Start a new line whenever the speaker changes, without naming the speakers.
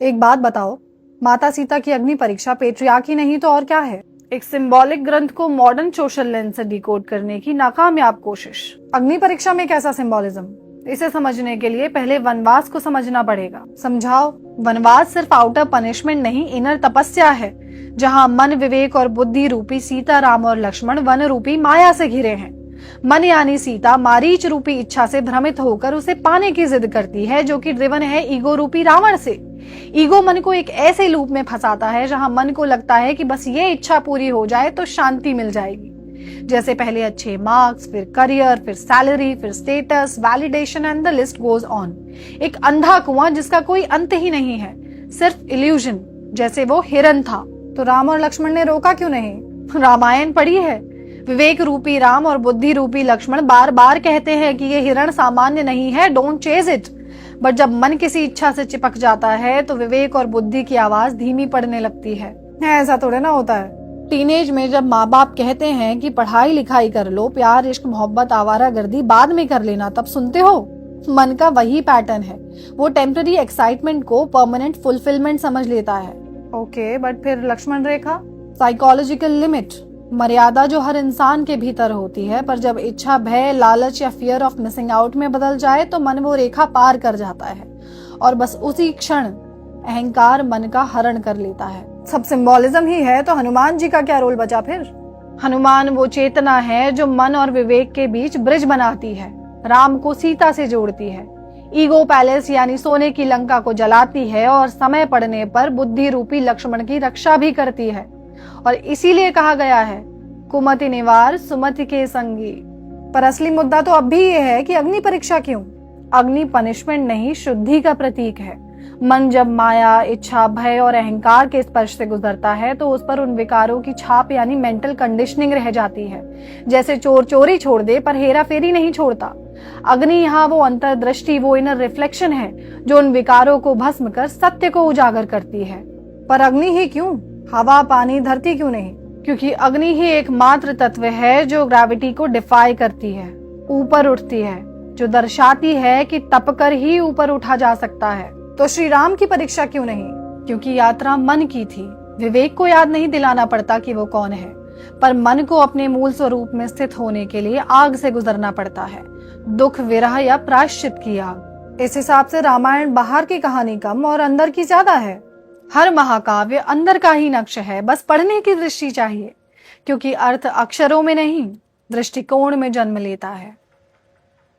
एक बात बताओ, माता सीता की अग्नि परीक्षा पेट्रियार्की नहीं तो और क्या है? एक सिंबॉलिक ग्रंथ को मॉडर्न सोशल लेंस से डिकोड करने की नाकामयाब कोशिश। अग्नि परीक्षा में कैसा सिंबॉलिज्म? इसे समझने के लिए पहले वनवास को समझना पड़ेगा। समझाओ। वनवास सिर्फ आउटर पनिशमेंट नहीं, इनर तपस्या है, जहाँ मन, विवेक और बुद्धि रूपी सीता, राम और लक्ष्मण वन रूपी माया से घिरे हैं। मन यानी सीता मारीच रूपी इच्छा से भ्रमित होकर उसे पाने की जिद करती है, जो कि ड्रिवन है ईगो रूपी रावण से। ईगो मन को एक ऐसे लूप में फंसाता है जहां मन को लगता है कि बस ये इच्छा पूरी हो जाए तो शांति मिल जाएगी। जैसे पहले अच्छे मार्क्स, फिर करियर, फिर सैलरी, फिर status, validation and the list goes on. एक अंधा कुआं जिसका कोई अंत ही नहीं है, सिर्फ इल्यूजन। जैसे वो हिरन था तो राम और लक्ष्मण ने रोका क्यों नहीं? रामायण पढ़ी है। विवेक रूपी राम और बुद्धि रूपी लक्ष्मण बार बार कहते हैं कि ये हिरण सामान्य नहीं है, डोंट चेज इट। बट जब मन किसी इच्छा से चिपक जाता है तो विवेक और बुद्धि की आवाज धीमी पड़ने लगती है। ऐसा थोड़े ना होता है। टीनेज में जब माँ बाप कहते हैं कि पढ़ाई लिखाई कर लो, प्यार, इश्क, मोहब्बत, आवारागर्दी बाद में कर लेना, तब सुनते हो? मन का वही पैटर्न है। वो टेम्पररी एक्साइटमेंट को परमानेंट फुलफिलमेंट समझ लेता है। ओके, बट फिर लक्ष्मण रेखा? साइकोलॉजिकल लिमिट, मर्यादा जो हर इंसान के भीतर होती है, पर जब इच्छा भय, लालच या फियर ऑफ मिसिंग आउट में बदल जाए तो मन वो रेखा पार कर जाता है और बस उसी क्षण अहंकार मन का हरण कर लेता है। सब सिंबॉलिज्म ही है तो हनुमान जी का क्या रोल बचा फिर? हनुमान वो चेतना है जो मन और विवेक के बीच ब्रिज बनाती है, राम को सीता से जोड़ती है, ईगो पैलेस यानी सोने की लंका को जलाती है और समय पड़ने पर बुद्धि रूपी लक्ष्मण की रक्षा भी करती है। और इसीलिए कहा गया है, कुमति निवार सुमति के संगी। पर असली मुद्दा तो अब भी ये है कि अग्नि परीक्षा क्यों? अग्नि पनिशमेंट नहीं, शुद्धि का प्रतीक है। मन जब माया, इच्छा, भय और अहंकार के स्पर्श से गुजरता है तो उस पर उन विकारों की छाप यानी मेंटल कंडीशनिंग रह जाती है। जैसे चोर चोरी छोड़ दे पर हेरा फेरी नहीं छोड़ता। अग्नि यहाँ वो अंतर्दृष्टि, वो इनर रिफ्लेक्शन है जो उन विकारों को भस्म कर सत्य को उजागर करती है। पर अग्नि ही क्यों? हवा, पानी, धरती क्यों नहीं? क्योंकि अग्नि ही एकमात्र तत्व है जो ग्रेविटी को डिफाई करती है, ऊपर उठती है, जो दर्शाती है कि तपकर ही ऊपर उठा जा सकता है। तो श्री राम की परीक्षा क्यों नहीं? क्योंकि यात्रा मन की थी। विवेक को याद नहीं दिलाना पड़ता कि वो कौन है, पर मन को अपने मूल स्वरूप में स्थित होने के लिए आग से गुजरना पड़ता है, दुख, विरह या प्रायश्चित की आग। इस हिसाब से रामायण बाहर की कहानी कम और अंदर की ज्यादा है। हर महाकाव्य अंदर का ही नक्श है, बस पढ़ने की दृष्टि चाहिए, क्योंकि अर्थ अक्षरों में नहीं, दृष्टिकोण में जन्म लेता है।